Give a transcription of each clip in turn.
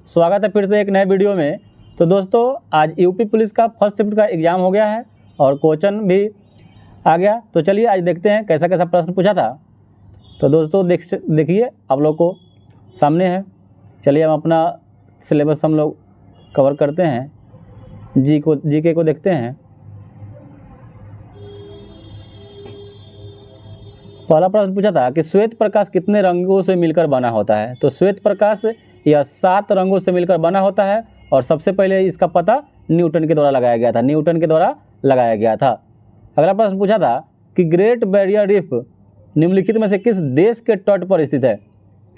स्वागत है फिर से एक नए वीडियो में। तो दोस्तों आज यूपी पुलिस का फर्स्ट शिफ्ट का एग्ज़ाम हो गया है और क्वेश्चन भी आ गया। तो चलिए आज देखते हैं कैसा कैसा प्रश्न पूछा था। तो दोस्तों देखिए आप लोग को सामने है। चलिए हम अपना सिलेबस हम लोग कवर करते हैं। जीके को देखते हैं। पहला प्रश्न पूछा था कि श्वेत प्रकाश कितने रंगों से मिलकर बना होता है। तो श्वेत प्रकाश यह 7 रंगों से मिलकर बना होता है और सबसे पहले इसका पता न्यूटन के द्वारा लगाया गया था। अगला प्रश्न पूछा था कि ग्रेट बैरियर रीफ निम्नलिखित में से किस देश के तट पर स्थित है।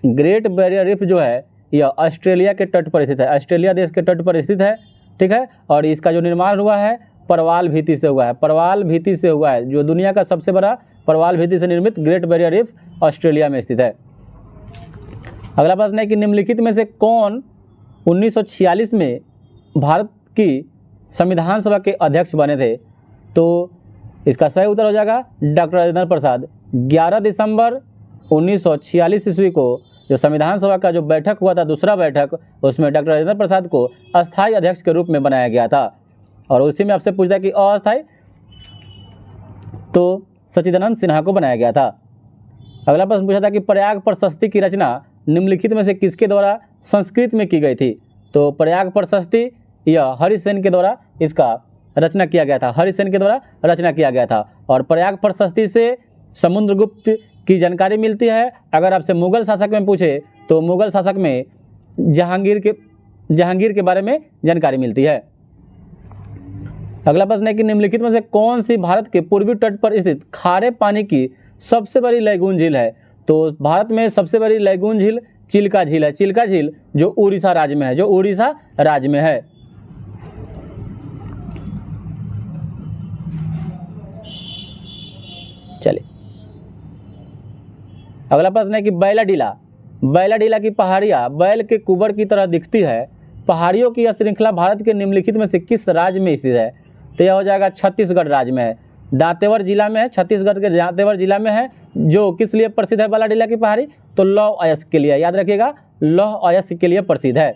ग्रेट बैरियर रीफ जो है यह ऑस्ट्रेलिया के तट पर स्थित है। ऑस्ट्रेलिया देश के तट पर स्थित है, ठीक है। और इसका जो निर्माण हुआ है परवाल भित्ति से हुआ है। परवाल भित्ति से हुआ है। जो दुनिया का सबसे बड़ा परवाल भित्ति से निर्मित ग्रेट बैरियर रीफ ऑस्ट्रेलिया में स्थित है। अगला प्रश्न है कि निम्नलिखित में से कौन 1946 में भारत की संविधान सभा के अध्यक्ष बने थे। तो इसका सही उत्तर हो जाएगा डॉक्टर राजेंद्र प्रसाद। 11 दिसंबर 1946 ईस्वी को जो संविधान सभा का जो बैठक हुआ था, दूसरा बैठक, उसमें डॉक्टर राजेंद्र प्रसाद को अस्थायी अध्यक्ष के रूप में बनाया गया था। और उसी में आपसे पूछता है कि अस्थायी, तो सच्चिदानंद सिन्हा को बनाया गया था। अगला प्रश्न पूछा था कि प्रयाग प्रशस्ति की रचना निम्नलिखित में से किसके द्वारा संस्कृत में की गई थी। तो प्रयाग प्रशस्ति यह हरिसेन के द्वारा इसका रचना किया गया था। हरिसेन के द्वारा रचना किया गया था। और प्रयाग प्रशस्ति से समुद्रगुप्त की जानकारी मिलती है। अगर आपसे मुगल शासक में पूछे तो मुगल शासक में जहांगीर के बारे में जानकारी मिलती है। अगला प्रश्न है कि निम्नलिखित में से कौन सी भारत के पूर्वी तट पर स्थित खारे पानी की सबसे बड़ी लैगून झील है। तो भारत में सबसे बड़ी लैगून झील चिल्का झील है। चिल्का झील जो उड़ीसा राज्य में है, चलिए अगला प्रश्न है कि बैलाडीला की पहाड़ियाँ बैल के कुबर की तरह दिखती है। पहाड़ियों की यह श्रृंखला भारत के निम्नलिखित में से किस राज्य में स्थित है। तो यह हो जाएगा छत्तीसगढ़ राज्य में है। दांतेवर जिला में है। छत्तीसगढ़ के दांतेवर जिला में है। जो किस लिए प्रसिद्ध है बैलाडीला की पहाड़ी, तो लौह अयस्क के लिए। याद रखिएगा, लौह अयस्क के लिए प्रसिद्ध है।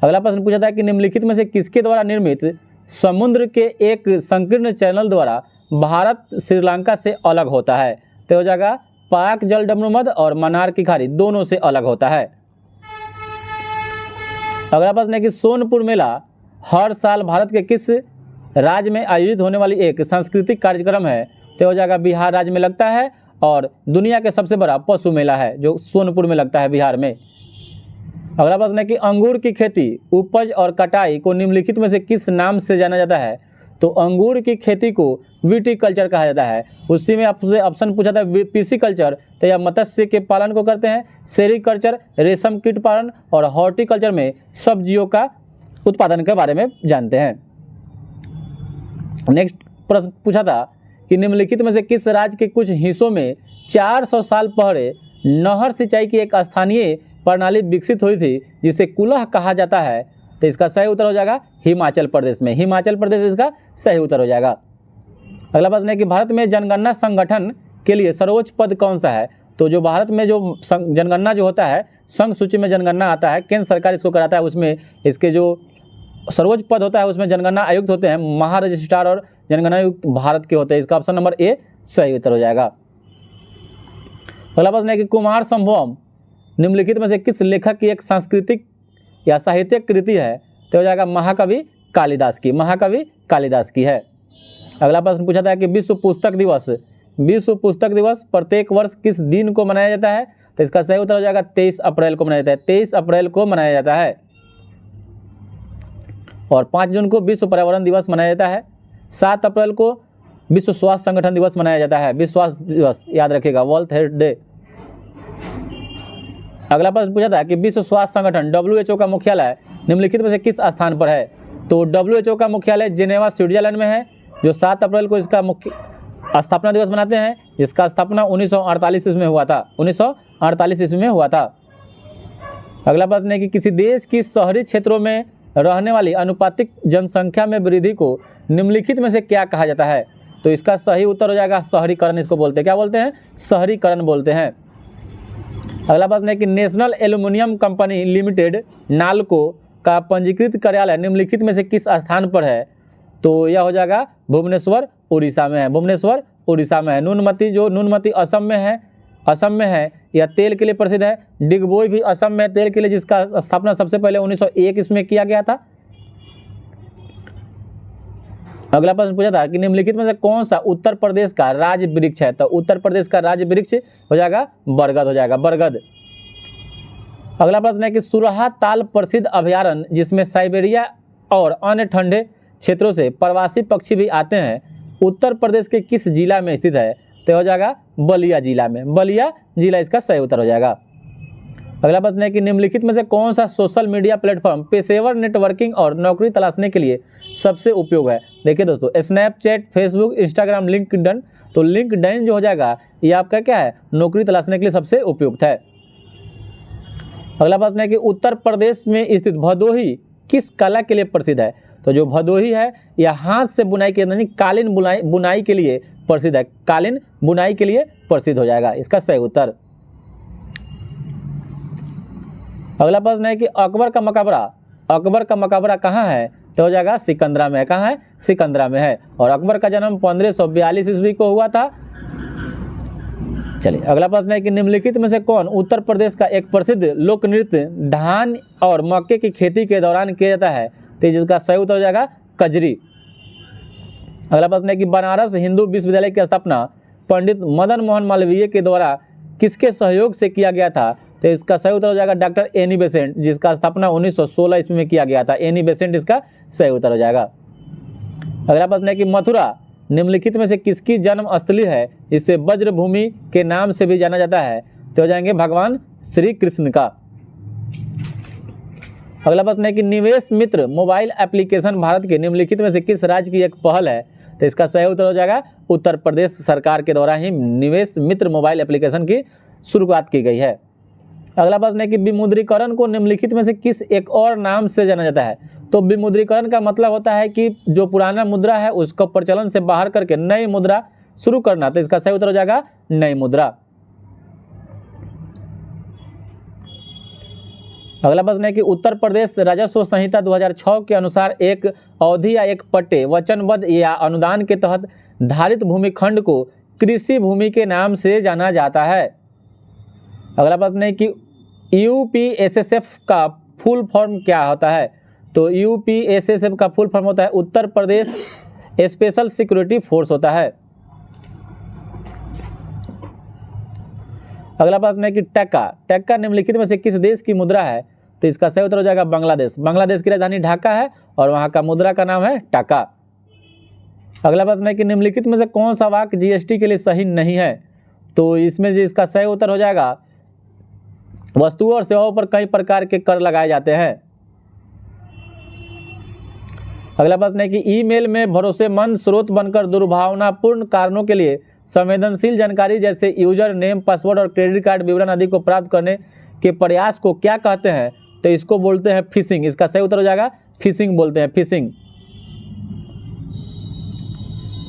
अगला प्रश्न पूछा था कि निम्नलिखित में से किसके द्वारा निर्मित समुद्र के एक संकीर्ण चैनल द्वारा भारत श्रीलंका से अलग होता है। तो हो जाएगा पाक जलडमरूमध्य और मन्नार की खाड़ी दोनों से अलग होता है। अगला प्रश्न है कि सोनपुर मेला हर साल भारत के किस राज्य में आयोजित होने वाली एक सांस्कृतिक कार्यक्रम है। तो हो जाएगा बिहार राज्य में लगता है और दुनिया के सबसे बड़ा पशु मेला है जो सोनपुर में लगता है, बिहार में। अगला प्रश्न है कि अंगूर की खेती, उपज और कटाई को निम्नलिखित में से किस नाम से जाना जाता है। तो अंगूर की खेती को विटीकल्चर कहा जाता है। उसी में आपसे ऑप्शन पूछा था पिसीकल्चर, तो यह मत्स्य के पालन को करते हैं। सेरीकल्चर रेशम कीट पालन और हॉर्टिकल्चर में सब्जियों का उत्पादन के बारे में जानते हैं। नेक्स्ट प्रश्न पूछा था कि निम्नलिखित में से किस राज्य के कुछ हिस्सों में 400 साल पहले नहर सिंचाई की एक स्थानीय प्रणाली विकसित हुई थी जिसे कुलह कहा जाता है। तो इसका सही उत्तर हो जाएगा हिमाचल प्रदेश में। हिमाचल प्रदेश इसका सही उत्तर हो जाएगा। अगला प्रश्न है कि भारत में जनगणना संगठन के लिए सर्वोच्च पद कौन सा है। तो जो भारत में जो जनगणना जो होता है, संघ सूची में जनगणना आता है, केंद्र सरकार इसको कराता है, उसमें इसके जो सर्वोच्च पद होता है उसमें जनगणना आयुक्त होते हैं, महारजिस्ट्रार और जनगणना आयुक्त भारत के होते हैं। इसका ऑप्शन नंबर ए सही उत्तर हो जाएगा। अगला प्रश्न है कि कुमार संभवम निम्नलिखित में से किस लेखक की एक सांस्कृतिक या साहित्यिक कृति है। तो हो जाएगा महाकवि कालिदास की है। अगला प्रश्न पूछा था कि विश्व पुस्तक दिवस प्रत्येक वर्ष किस दिन को मनाया जाता है। तो इसका सही उत्तर हो जाएगा 23 अप्रैल को मनाया जाता है। 23 अप्रैल को मनाया जाता है। और 5 जून को विश्व पर्यावरण दिवस मनाया जाता है। 7 अप्रैल को विश्व स्वास्थ्य संगठन दिवस मनाया जाता है। विश्व स्वास्थ्य दिवस याद रखिएगा, वर्ल्ड हेल्थ डे। अगला प्रश्न पूछा था कि विश्व स्वास्थ्य संगठन WHO का मुख्यालय निम्नलिखित में से किस स्थान पर है। तो WHO का मुख्यालय जेनेवा स्विट्जरलैंड में है। जो 7 अप्रैल को इसका मुख्य स्थापना दिवस मनाते हैं, जिसका स्थापना 1948 ईस्वी में हुआ था। अगला प्रश्न है कि किसी देश की शहरी क्षेत्रों में रहने वाली अनुपातिक जनसंख्या में वृद्धि को निम्नलिखित में से क्या कहा जाता है। तो इसका सही उत्तर हो जाएगा शहरीकरण। इसको बोलते हैं, क्या बोलते हैं, शहरीकरण बोलते हैं। अगला प्रश्न है कि national aluminium company limited NALCO का पंजीकृत कार्यालय निम्नलिखित में से किस स्थान पर है? तो यह हो जाएगा भुवनेश्वर उड़ीसा में है, भुवनेश्वर उड़ीसा में है। नुनमती असम में है, यह तेल के लिए प्रसिद्ध है। डिगबोई भी असम में तेल के लिए, जिसका स्थापना सबसे पहले 1901 इसमें किया गया था। अगला प्रश्न पूछा था कि निम्नलिखित में से कौन सा उत्तर प्रदेश का राज्य वृक्ष है? तो उत्तर प्रदेश का राज्य वृक्ष हो जाएगा बरगद, हो जाएगा बरगद। अगला प्रश्न है कि सुरहा ताल प्रसिद्ध अभयारण्य जिसमें साइबेरिया और अन्य ठंडे क्षेत्रों से प्रवासी पक्षी भी आते हैं, उत्तर प्रदेश के किस जिला में स्थित है? तो हो जाएगा बलिया जिला में, बलिया जिला इसका सही उत्तर हो जाएगा। अगला प्रश्न है कि निम्नलिखित में से कौन सा सोशल मीडिया प्लेटफॉर्म पेशेवर नेटवर्किंग और नौकरी तलाशने के लिए सबसे उपयोग है? देखिए दोस्तों, स्नैपचैट, फेसबुक, इंस्टाग्राम, लिंक्डइन। तो लिंक्डइन जो हो जाएगा ये आपका क्या है, नौकरी तलाशने के लिए सबसे उपयुक्त है। अगला प्रश्न है कि उत्तर प्रदेश में स्थित भदोही किस कला के लिए प्रसिद्ध है? तो जो भदोही है यह हाथ से बुनाई के यानी कालीन बुनाई के लिए प्रसिद्ध है, कालीन बुनाई के लिए प्रसिद्ध हो जाएगा इसका सही उत्तर। अगला प्रश्न है कि अकबर का मकबरा कहाँ है? तो हो जाएगा सिकंदरा में। कहाँ है? सिकंदरा में है। और अकबर का जन्म 1542 ईस्वी को हुआ था। चलिए अगला प्रश्न है कि निम्नलिखित में से कौन उत्तर प्रदेश का एक प्रसिद्ध लोक नृत्य धान और मक्के की खेती के दौरान किया जाता है? तो जिसका सही उत्तर हो जाएगा कजरी। अगला प्रश्न है कि बनारस हिंदू विश्वविद्यालय की स्थापना पंडित मदन मोहन मालवीय के द्वारा किसके सहयोग से किया गया था? तो इसका सही उत्तर हो जाएगा डॉक्टर एनी बेसेंट, जिसका स्थापना 1916 ईस्वी में किया गया था। एनी बेसेंट इसका सही उत्तर हो जाएगा। अगला प्रश्न है कि मथुरा निम्नलिखित में से किसकी जन्म स्थली है जिसे वज्रभूमि के नाम से भी जाना जाता है? तो हो जाएंगे भगवान श्री कृष्ण का। अगला प्रश्न है कि निवेश मित्र मोबाइल एप्लीकेशन भारत के निम्नलिखित में से किस राज्य की एक पहल है? तो इसका सही उत्तर हो जाएगा उत्तर प्रदेश सरकार के द्वारा ही निवेश मित्र मोबाइल एप्लीकेशन की शुरुआत की गई है। अगला प्रश्न है कि विमुद्रीकरण को निम्नलिखित में से किस एक और नाम से जाना जाता है? तो विमुद्रीकरण का मतलब होता है कि जो पुराना मुद्रा है उसको प्रचलन से बाहर करके नई मुद्रा शुरू करना। तो इसका सही उत्तर हो जाएगा नई मुद्रा। अगला प्रश्न है कि उत्तर प्रदेश राजस्व संहिता 2006 के अनुसार एक अवधि या एक पट्टे वचनबद्ध या अनुदान के तहत धारित भूमिखंड को कृषि भूमि के नाम से जाना जाता है। अगला प्रश्न है कि यूपीएसएसएफ का फुल फॉर्म क्या होता है? तो यूपीएसएसएफ का फुल फॉर्म होता है Uttar Pradesh special security force होता है। अगला प्रश्न है कि टक्का निम्नलिखित में से किस देश की मुद्रा है? तो इसका सही उत्तर हो जाएगा बांग्लादेश। बांग्लादेश की राजधानी ढाका है और वहां का मुद्रा का नाम है टका। अगला प्रश्न है कि निम्नलिखित में से कौन सा वाक्य जीएसटी के लिए सही नहीं है? तो इसमें जो इसका सही उत्तर हो जाएगा वस्तुओं और सेवाओं पर कई प्रकार के कर लगाए जाते हैं। अगला प्रश्न है कि ईमेल में भरोसेमंद स्रोत बनकर दुर्भावनापूर्ण कारणों के लिए संवेदनशील जानकारी जैसे यूजर नेम, पासवर्ड और क्रेडिट कार्ड विवरण आदि को प्राप्त करने के प्रयास को क्या कहते हैं? तो इसको बोलते हैं फिशिंग। इसका सही उत्तर हो जाएगा फिशिंग बोलते हैं, फिशिंग।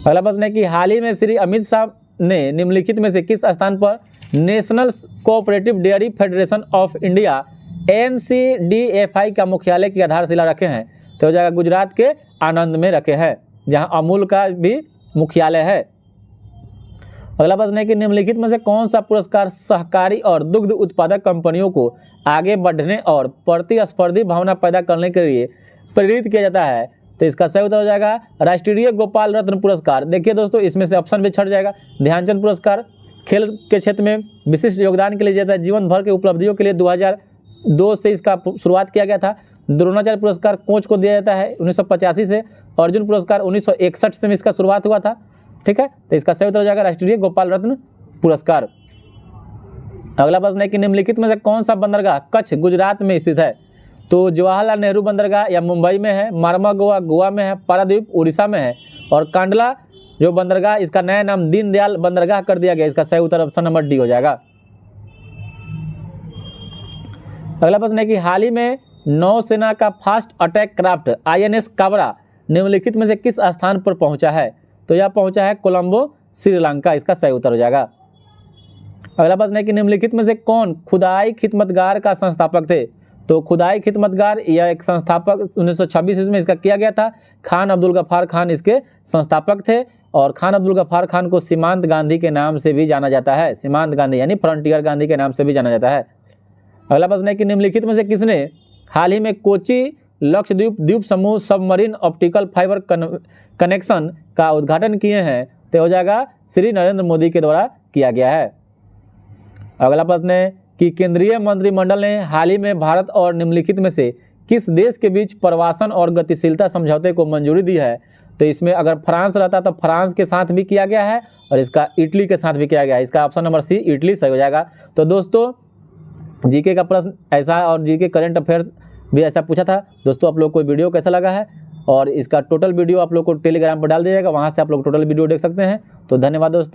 अगला प्रश्न है कि हाल ही में श्री अमित शाह ने निम्नलिखित में से किस स्थान पर national cooperative dairy federation of India NCDFI का मुख्यालय की आधारशिला रखे हैं? तो हो जाएगा गुजरात के आनंद में रखे हैं, जहां अमूल का भी मुख्यालय है। अगला प्रश्न है कि निम्नलिखित में से कौन सा पुरस्कार सहकारी और दुग्ध उत्पादक कंपनियों को आगे बढ़ने और प्रतिस्पर्धी भावना पैदा करने के लिए प्रेरित किया जाता है? तो इसका सही उत्तर हो जाएगा राष्ट्रीय गोपाल रत्न पुरस्कार। देखिए दोस्तों, इसमें से ऑप्शन भी छट जाएगा। ध्यानचंद पुरस्कार खेल के क्षेत्र में विशिष्ट योगदान के लिए दिया जाता है। जीवन भर के उपलब्धियों के लिए 2002 से इसका शुरुआत किया गया था। द्रोणाचार्य पुरस्कार कोच को दिया जाता है 1985 से। अर्जुन पुरस्कार 1961 से इसका शुरुआत हुआ था। ठीक है, तो इसका सही उत्तर हो जाएगा राष्ट्रीय गोपाल रत्न पुरस्कार। अगला प्रश्न है कि निम्नलिखित में से कौन सा बंदरगाह कच्छ गुजरात में स्थित है? तो जवाहरलाल नेहरू बंदरगाह या मुंबई में है, मार्मा गोवा में है, पारादीप उड़ीसा में है और कांडला जो बंदरगाह इसका नया नाम दीनदयाल बंदरगाह कर दिया गया। इसका सही उत्तर ऑप्शन नंबर डी हो जाएगा। अगला प्रश्न है कि हाल ही में नौसेना का fast attack craft INS Kabra निम्नलिखित में से किस स्थान पर पहुंचा है? तो यह पहुंचा है कोलंबो, श्रीलंका। इसका सही उत्तर हो जाएगा। अगला प्रश्न है कि निम्नलिखित में से कौन खुदाई खिदमतगार का संस्थापक थे। तो खुदाई खिदमतगार यह एक संस्थापक 1926 ईस्वी में इसका किया गया था। खान अब्दुल गफ्फार खान इसके संस्थापक थे और खान अब्दुल गफ्फार खान को सीमांत गांधी के नाम से भी जाना जाता है। सीमांत गांधी यानी फ्रंटियर गांधी के नाम से भी जाना जाता है। अगला प्रश्न है कि निम्नलिखित में से किसने हाल ही में कोची लक्षद्वीप द्वीप समूह सबमरीन ऑप्टिकल फाइबर कनेक्शन का उद्घाटन किए हैं। तो हो जाएगा श्री नरेंद्र मोदी के द्वारा किया गया है। अगला प्रश्न है कि केंद्रीय मंत्रिमंडल ने हाल ही में भारत और निम्नलिखित में से किस देश के बीच प्रवासन और गतिशीलता समझौते को मंजूरी दी है। तो इसमें अगर फ्रांस रहता तो फ्रांस के साथ भी किया गया है और इसका इटली के साथ भी किया गया है। इसका ऑप्शन नंबर सी इटली सही हो जाएगा। तो दोस्तों जीके का प्रश्न ऐसा है और जीके करंट अफेयर्स भी ऐसा पूछा था। दोस्तों आप लोग को वीडियो कैसा लगा है और इसका टोटल वीडियो आप लोग को टेलीग्राम पर डाल दिया जाएगा, वहाँ से आप लोग टोटल वीडियो देख सकते हैं। तो धन्यवाद दोस्तों।